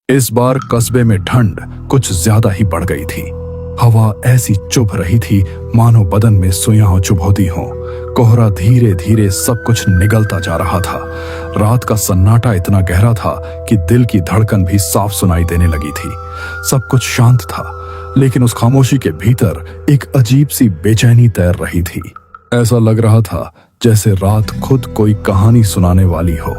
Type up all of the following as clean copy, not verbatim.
इस बार कस्बे में ठंड कुछ ज्यादा ही बढ़ गई थी। हवा ऐसी चुभ रही थी मानो बदन में सुइयां चुभौती हों। कोहरा धीरे धीरे सब कुछ निगलता जा रहा था। रात का सन्नाटा इतना गहरा था कि दिल की धड़कन भी साफ सुनाई देने लगी थी। सब कुछ शांत था, लेकिन उस खामोशी के भीतर एक अजीब सी बेचैनी तैर रही थी। ऐसा लग रहा था जैसे रात खुद कोई कहानी सुनाने वाली हो।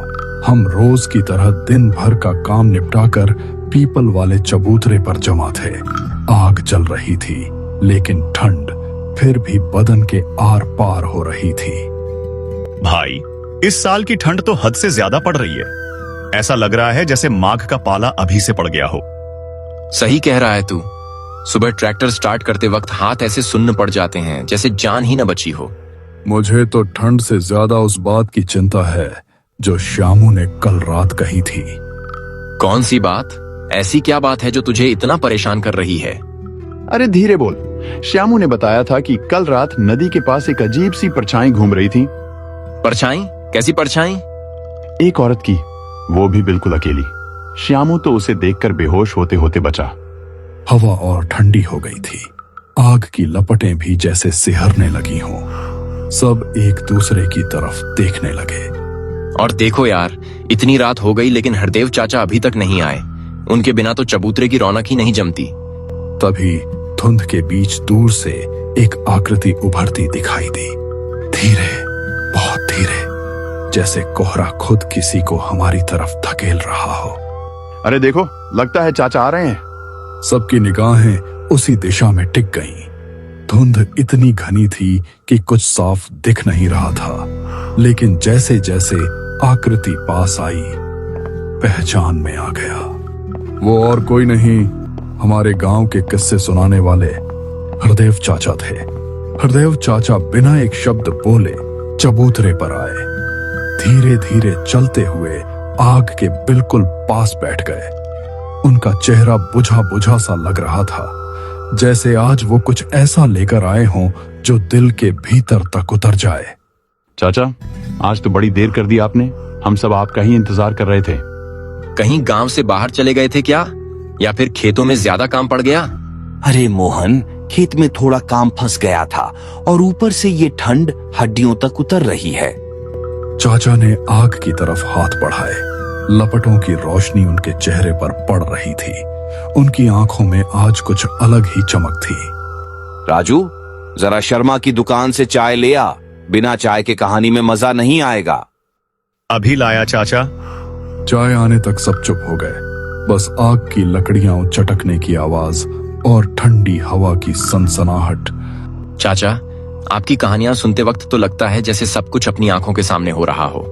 हम रोज की तरह दिन भर का काम निपटाकर पीपल वाले चबूतरे पर जमा थे। आग जल रही थी, लेकिन ठंड फिर भी बदन के आर पार हो रही थी। भाई, इस साल की ठंड तो हद से ज्यादा पड़ रही है। ऐसा लग रहा है जैसे माघ का पाला अभी से पड़ गया हो। सही कह रहा है तू। सुबह ट्रैक्टर स्टार्ट करते वक्त हाथ ऐसे सुन्न पड़ जाते हैं जैसे जान ही न बची हो। मुझे तो ठंड से ज्यादा उस बात की चिंता है जो श्यामू ने कल रात कही थी। कौन सी बात? ऐसी क्या बात है जो तुझे इतना परेशान कर रही है? अरे धीरे बोल। श्यामू ने बताया था कि कल रात नदी के पास एक अजीब सी परछाई घूम रही थी। परछाई? कैसी परछाई? एक औरत की, वो भी बिल्कुल अकेली। श्यामू तो उसे देखकर बेहोश होते होते बचा। हवा और ठंडी हो गई थी। आग की लपटें भी जैसे सिहरने लगी हों। सब एक दूसरे की तरफ देखने लगे। और देखो यार, इतनी रात हो गई लेकिन हरदेव चाचा अभी तक नहीं आए। उनके बिना तो चबूतरे की रौनक ही नहीं जमती। तभी धुंध के बीच दूर से एक आकृति उभरती दिखाई दी। धीरे, बहुत धीरे, जैसे कोहरा खुद किसी को हमारी तरफ धकेल रहा हो। अरे देखो, लगता है चाचा आ रहे हैं। सबकी निगाहें उसी दिशा में टिक गईं। धुंध इतनी घनी थी कि कुछ साफ दिख नहीं रहा था, लेकिन जैसे जैसे आकृति पास आई, पहचान में आ गया। वो और कोई नहीं, हमारे गांव के किस्से सुनाने वाले हरदेव चाचा थे। हरदेव चाचा बिना एक शब्द बोले चबूतरे पर आए। धीरे धीरे चलते हुए आग के बिल्कुल पास बैठ गए। उनका चेहरा बुझा बुझा सा लग रहा था, जैसे आज वो कुछ ऐसा लेकर आए हों जो दिल के भीतर तक उतर जाए। चाचा, आज तो बड़ी देर कर दी आपने। हम सब आपका ही इंतजार कर रहे थे। कहीं गांव से बाहर चले गए थे क्या? या फिर खेतों में ज्यादा काम पड़ गया? अरे मोहन, खेत में थोड़ा काम फंस गया था और ऊपर से ये ठंड हड्डियों तक उतर रही है। चाचा ने आग की तरफ हाथ बढ़ाए। लपटों की रोशनी उनके चेहरे पर पड़ रही थी। उनकी आंखों में आज कुछ अलग ही चमक थी। राजू, जरा शर्मा की दुकान से चाय ले आ। बिना चाय के कहानी में मजा नहीं आएगा। अभी लाया चाचा। चाय आने तक सब चुप हो गए। बस आग की लकड़ियां चटकने की आवाज और ठंडी हवा की सनसनाहट। चाचा, आपकी कहानियां सुनते वक्त तो लगता है जैसे सब कुछ अपनी आंखों के सामने हो रहा हो।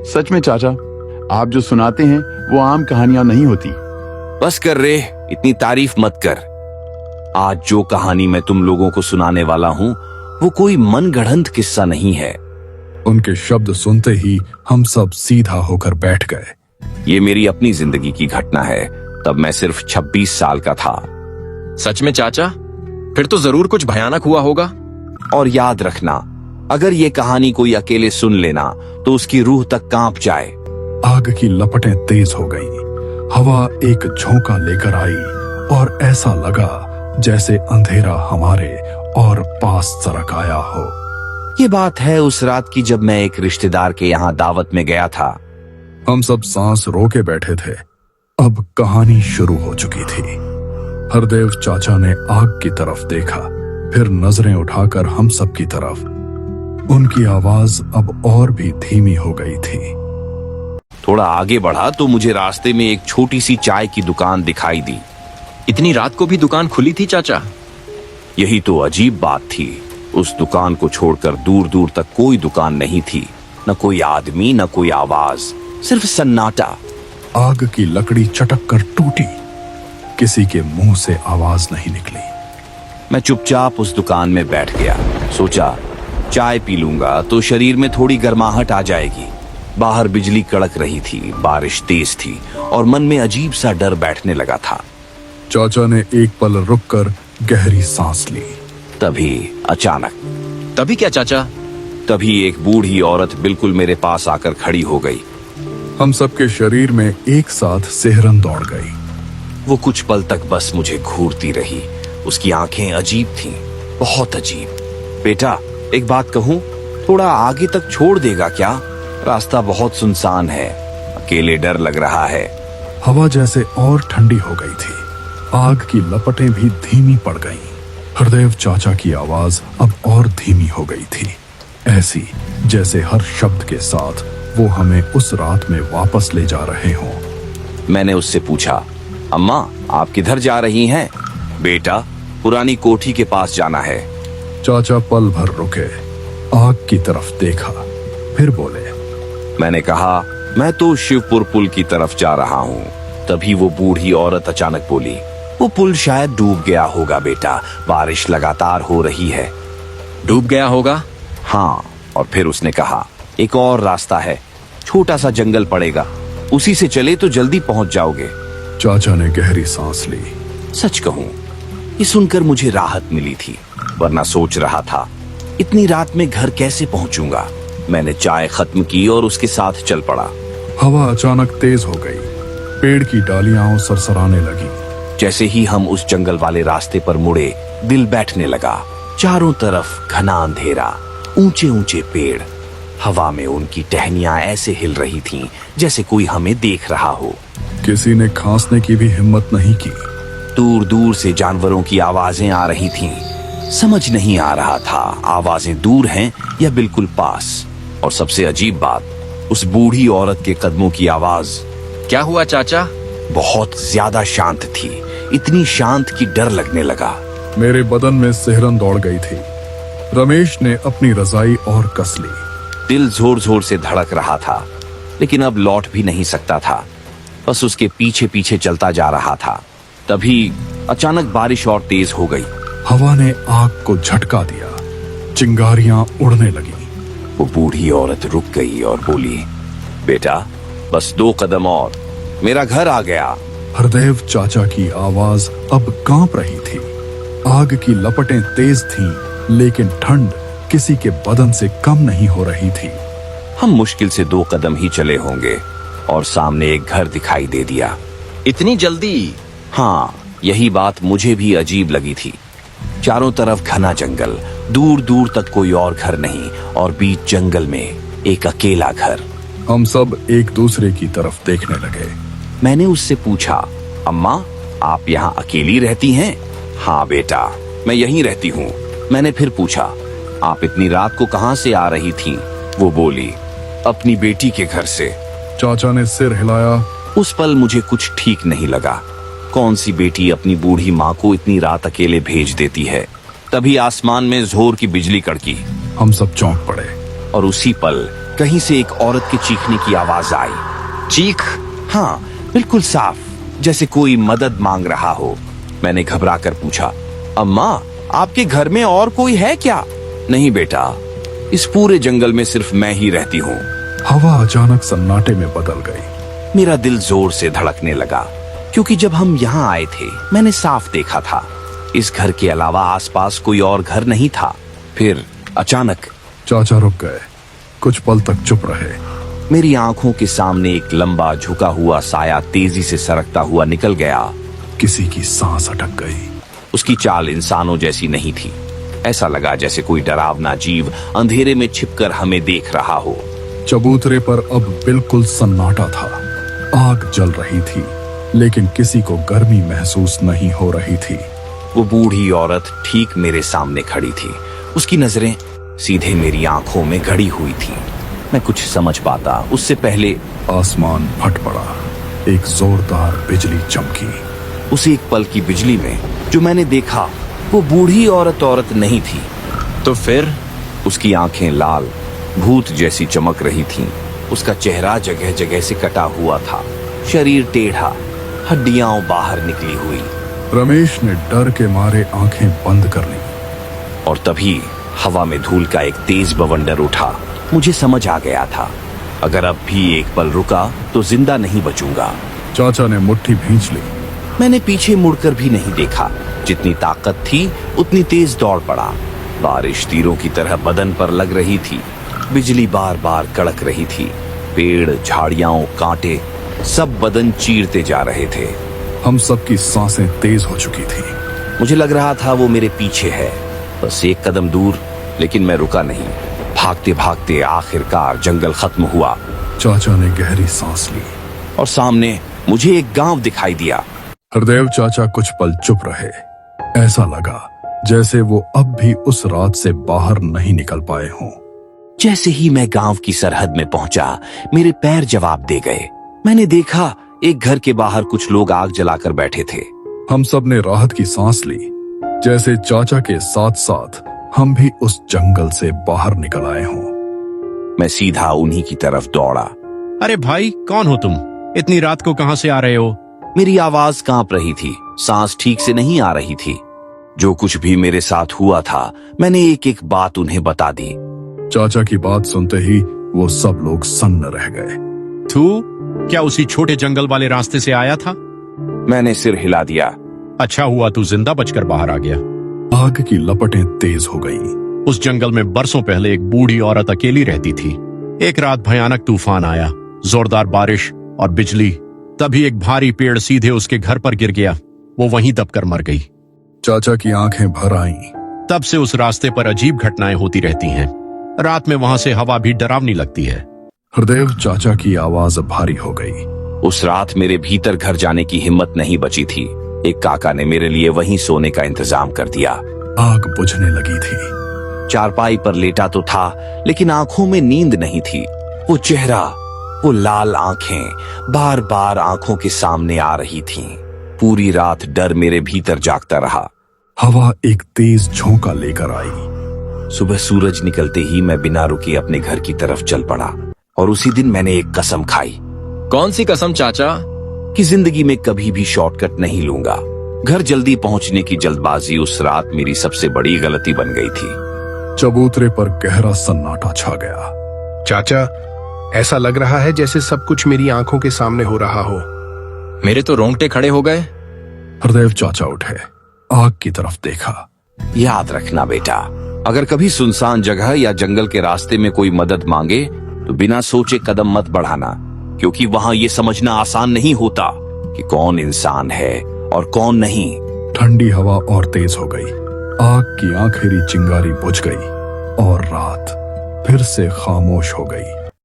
सच में चाचा, आप जो सुनाते हैं वो आम कहानियां नहीं होती। बस कर रे, इतनी तारीफ मत कर। आज जो कहानी मैं तुम लोगों को सुनाने वाला हूँ वो कोई मनगढ़ंत किस्सा नहीं है। उनके शब्द सुनते ही हम सब सीधा होकर बैठ गए। ये मेरी अपनी जिंदगी की घटना है। तब मैं सिर्फ 26 साल का था। सच में चाचा? फिर तो जरूर कुछ भयानक हुआ होगा। और याद रखना, अगर ये कहानी कोई अकेले सुन लेना तो उसकी रूह तक कांप जाए। आग की लपटें तेज हो गईं। हवा एक झोंका लेकर आई और ऐसा लगा जैसे अंधेरा हमारे और पास सरक आया हो। ये बात है उस रात की जब मैं एक रिश्तेदार के यहाँ दावत में गया था। हम सब सांस रोके बैठे थे। अब कहानी शुरू हो चुकी थी। हरदेव चाचा ने आग की तरफ देखा, फिर नजरें उठाकर हम सब की तरफ। उनकी आवाज अब और भी धीमी हो गई थी। थोड़ा आगे बढ़ा तो मुझे रास्ते में एक छोटी सी चाय की दुकान दिखाई दी। इतनी रात को भी दुकान खुली थी चाचा? यही तो अजीब बात थी। उस दुकान को छोड़कर दूर दूर तक कोई दुकान नहीं थी। न कोई आदमी, न कोई आवाज, सिर्फ सन्नाटा। आग की लकड़ी चटक कर टूटी। किसी के मुंह से आवाज नहीं निकली। मैं चुपचाप उस दुकान में बैठ गया। सोचा चाय पी लूंगा तो शरीर में थोड़ी गर्माहट आ जाएगी। बाहर बिजली कड़क रही थी, बारिश तेज थी और मन में अजीब सा डर बैठने लगा था। चाचा ने एक पल रुककर गहरी सांस ली। तभी अचानक। तभी क्या चाचा? तभी एक बूढ़ी औरत बिल्कुल मेरे पास आकर खड़ी हो गई। हम सबके शरीर में एक साथ सिहरन दौड़ गई। वो कुछ पल तक बस मुझे घूरती रही। उसकी आंखें अजीब थीं, बहुत अजीब। बेटा, एक बात कहूं, थोड़ा आगे तक छोड़ देगा क्या? रास्ता बहुत सुनसान है, अकेले डर लग रहा है। हवा जैसे और ठंडी हो गई थी। आग की लपटें भी धीमी पड़ गईं। हरदेव चाचा की आवाज अब और धीमी हो गई थी, ऐसी जैसे हर शब्द के साथ वो हमें उस रात में वापस ले जा रहे हों। मैंने उससे पूछा, अम्मा आप किधर जा रही हैं? बेटा, पुरानी कोठी के पास जाना है। चाचा पल भर रुके, आग की तरफ देखा, फिर बोले। मैंने कहा, मैं तो शिवपुर पुल की तरफ जा रहा हूँ। तभी वो बूढ़ी औरत अचानक बोली, वो पुल शायद डूब गया होगा बेटा, बारिश लगातार हो रही है। डूब गया होगा? हाँ, और फिर उसने कहा, एक और रास्ता है, छोटा सा जंगल पड़ेगा, उसी से चले तो जल्दी पहुंच जाओगे। चाचा ने गहरी सांस ली। सच कहूं, ये सुनकर मुझे राहत मिली थी, वरना सोच रहा था इतनी रात में घर कैसे पहुंचूंगा। मैंने चाय खत्म की और उसके साथ चल पड़ा। हवा अचानक तेज हो गई, पेड़ की डालियां सरसराने लगी। जैसे ही हम उस जंगल वाले रास्ते पर मुड़े, दिल बैठने लगा। चारों तरफ घना अंधेरा, ऊंचे ऊंचे पेड़, हवा में उनकी टहनियां ऐसे हिल रही थीं जैसे कोई हमें देख रहा हो। किसी ने खांसने की भी हिम्मत नहीं की। दूर दूर से जानवरों की आवाजें आ रही थीं। समझ नहीं आ रहा था आवाजें दूर हैं या बिल्कुल पास। और सबसे अजीब बात, उस बूढ़ी औरत के कदमों की आवाज। क्या हुआ चाचा? बहुत ज्यादा शांत थी, इतनी शांत कि डर लगने लगा। मेरे बदन में सिहरन दौड़ गई थी। रमेश ने अपनी रजाई और कस ली। दिल जोर जोर से धड़क रहा था, लेकिन अब लौट भी नहीं सकता था, बस उसके पीछे पीछे चलता जा रहा था। तभी अचानक बारिश और तेज हो गई। हवा ने आग को झटका दिया, चिंगारियां उड़ने लगी। वो बूढ़ी औरत रुक गई और बोली, बेटा बस 2 कदम और, मेरा घर आ गया। हरदेव चाचा की आवाज अब कांप रही थी। आग की लपटें तेज थीं, लेकिन ठंड किसी के बदन से कम नहीं हो रही थी। हम मुश्किल से 2 कदम ही चले होंगे और सामने एक घर दिखाई दे दिया। इतनी जल्दी? हाँ, यही बात मुझे भी अजीब लगी थी। चारों तरफ घना जंगल, दूर दूर तक कोई और घर नहीं, और बीच जंगल में एक अकेला घर। हम सब एक दूसरे की तरफ देखने लगे। मैंने उससे पूछा, अम्मा आप यहाँ अकेली रहती हैं? हाँ बेटा, मैं यहीं रहती हूँ। मैंने फिर पूछा, आप इतनी रात को कहाँ से आ रही थीं? वो बोली, अपनी बेटी के घर से। चाचा ने सिर हिलाया। उस पल मुझे कुछ ठीक नहीं लगा। कौन सी बेटी अपनी बूढ़ी माँ को इतनी रात अकेले भेज देती है? तभी आसमान में जोर की बिजली कड़की। हम सब चौंक पड़े और उसी पल कहीं से एक औरत के चीखने की आवाज आई। चीख? हाँ, बिल्कुल साफ, जैसे कोई मदद मांग रहा हो। मैंने घबरा कर पूछा, अम्मा आपके घर में और कोई है क्या? नहीं बेटा, इस पूरे जंगल में सिर्फ मैं ही रहती हूँ। हवा अचानक सन्नाटे में बदल गई। मेरा दिल जोर से धड़कने लगा, क्योंकि जब हम यहाँ आए थे मैंने साफ देखा था इस घर के अलावा आसपास कोई और घर नहीं था। फिर अचानक चाचा रुक गए, कुछ पल तक चुप रहे। मेरी आंखों के सामने एक लंबा झुका हुआ साया तेजी से सरकता हुआ निकल गया। किसी की सांस अटक गई। उसकी चाल इंसानों जैसी नहीं थी। ऐसा लगा जैसे कोई डरावना जीव अंधेरे में छिपकर हमें देख रहा हो। चबूतरे पर अब बिल्कुल सन्नाटा था। आग जल रही थी, लेकिन किसी को गर्मी महसूस नहीं हो रही थी। वो बूढ़ी औरत ठीक मेरे सामने खड़ी थी। उसकी नजरें सीधे मेरी आंखों में गड़ी हुई थी। मैं कुछ समझ पाता उससे पहले आसमान फट पड़ा। एक जोरदार बिजली चमकी। उस एक पल की बिजली में जो मैंने देखा, वो बूढ़ी औरत नहीं थी। तो फिर? उसकी आंखें लाल भूत जैसी चमक रही थीं। उसका चेहरा जगह जगह से कटा हुआ था, शरीर टेढ़ा, हड्डियां बाहर निकली हुई। रमेश ने डर के मारे आंखें बंद कर ली। और तभी हवा में धूल का एक तेज बवंडर उठा। मुझे समझ आ गया था, अगर अब भी एक पल रुका तो जिंदा नहीं बचूंगा। चाचा ने मुट्ठी भींच ली। मैंने पीछे मुड़कर भी नहीं देखा। जितनी ताकत थी उतनी तेज दौड़ पड़ा। बारिश तीरों की तरह बदन पर लग रही थी। बिजली बार बार कड़क रही थी। पेड़, झाड़ियां, कांटे सब बदन चीरते जा रहे थे। हम सबकी सांसें तेज हो चुकी थी। मुझे लग रहा था वो मेरे पीछे है, बस एक कदम दूर, लेकिन मैं रुका नहीं। भागते भागते आखिरकार जंगल खत्म हुआ चाचा ने गहरी सांस ली। और सामने मुझे एक गांव दिखाई दिया। हरदेव चाचा कुछ पल चुप रहे। ऐसा लगा जैसे वो अब भी उस रात से बाहर नहीं निकल पाए हों। जैसे ही मैं गांव की सरहद में पहुंचा, मेरे पैर जवाब दे गए। मैंने देखा एक घर के बाहर कुछ लोग आग जलाकर बैठे थे। हम सब ने राहत की सांस ली, जैसे चाचा के साथ साथ हम भी उस जंगल से बाहर निकल आए हों। मैं सीधा उन्हीं की तरफ दौड़ा। अरे भाई, कौन हो तुम? इतनी रात को कहां से आ रहे हो? मेरी आवाज कांप रही थी, सांस ठीक से नहीं आ रही थी। जो कुछ भी मेरे साथ हुआ था, मैंने एक एक बात उन्हें बता दी। चाचा की बात सुनते ही वो सब लोग सन्न रह गए। तू क्या उसी छोटे जंगल वाले रास्ते से आया था? मैंने सिर हिला दिया। अच्छा हुआ तू जिंदा बचकर बाहर आ गया। आग की लपटें तेज हो गईं। उस जंगल में बरसों पहले एक बूढ़ी औरत अकेली रहती थी। एक रात भयानक तूफान आया, जोरदार बारिश और बिजली। तभी एक भारी पेड़ सीधे उसके घर पर गिर गया। वो वहीं दबकर मर गई। चाचा की आंखें भर आईं। तब से उस रास्ते पर अजीब घटनाएं होती रहती हैं। रात में वहां से हवा भी डरावनी लगती है। हरदेव चाचा की आवाज भारी हो गई। उस रात मेरे भीतर घर जाने की हिम्मत नहीं बची थी। एक काका ने मेरे लिए वहीं सोने का इंतजाम कर दिया। आग बुझने लगी थी। चारपाई पर लेटा तो था, लेकिन आंखों में नींद नहीं थी। वो चेहरा, वो लाल आंखें बार बार आंखों के सामने आ रही थीं। पूरी रात डर मेरे भीतर जागता रहा। हवा एक तेज झोंका लेकर आई। सुबह सूरज निकलते ही मैं बिना रुके अपने घर की तरफ चल पड़ा। और उसी दिन मैंने एक कसम खाई। कौन सी कसम चाचा? कि जिंदगी में कभी भी शॉर्टकट नहीं लूंगा। घर जल्दी पहुंचने की जल्दबाजी उस रात मेरी सबसे बड़ी गलती बन गई थी। चबूतरे पर गहरा सन्नाटा छा गया। चाचा, ऐसा लग रहा है जैसे सब कुछ मेरी आंखों के सामने हो रहा हो। मेरे तो रोंगटे खड़े हो गए। हरदेव चाचा उठे, आग की तरफ देखा। याद रखना बेटा, अगर कभी सुनसान जगह या जंगल के रास्ते में कोई मदद मांगे तो बिना सोचे कदम मत बढ़ाना, क्योंकि वहां ये समझना आसान नहीं होता कि कौन इंसान है और कौन नहीं। ठंडी हवा और तेज हो गई। आग की आखिरी चिंगारी बुझ गई और रात फिर से खामोश हो गई।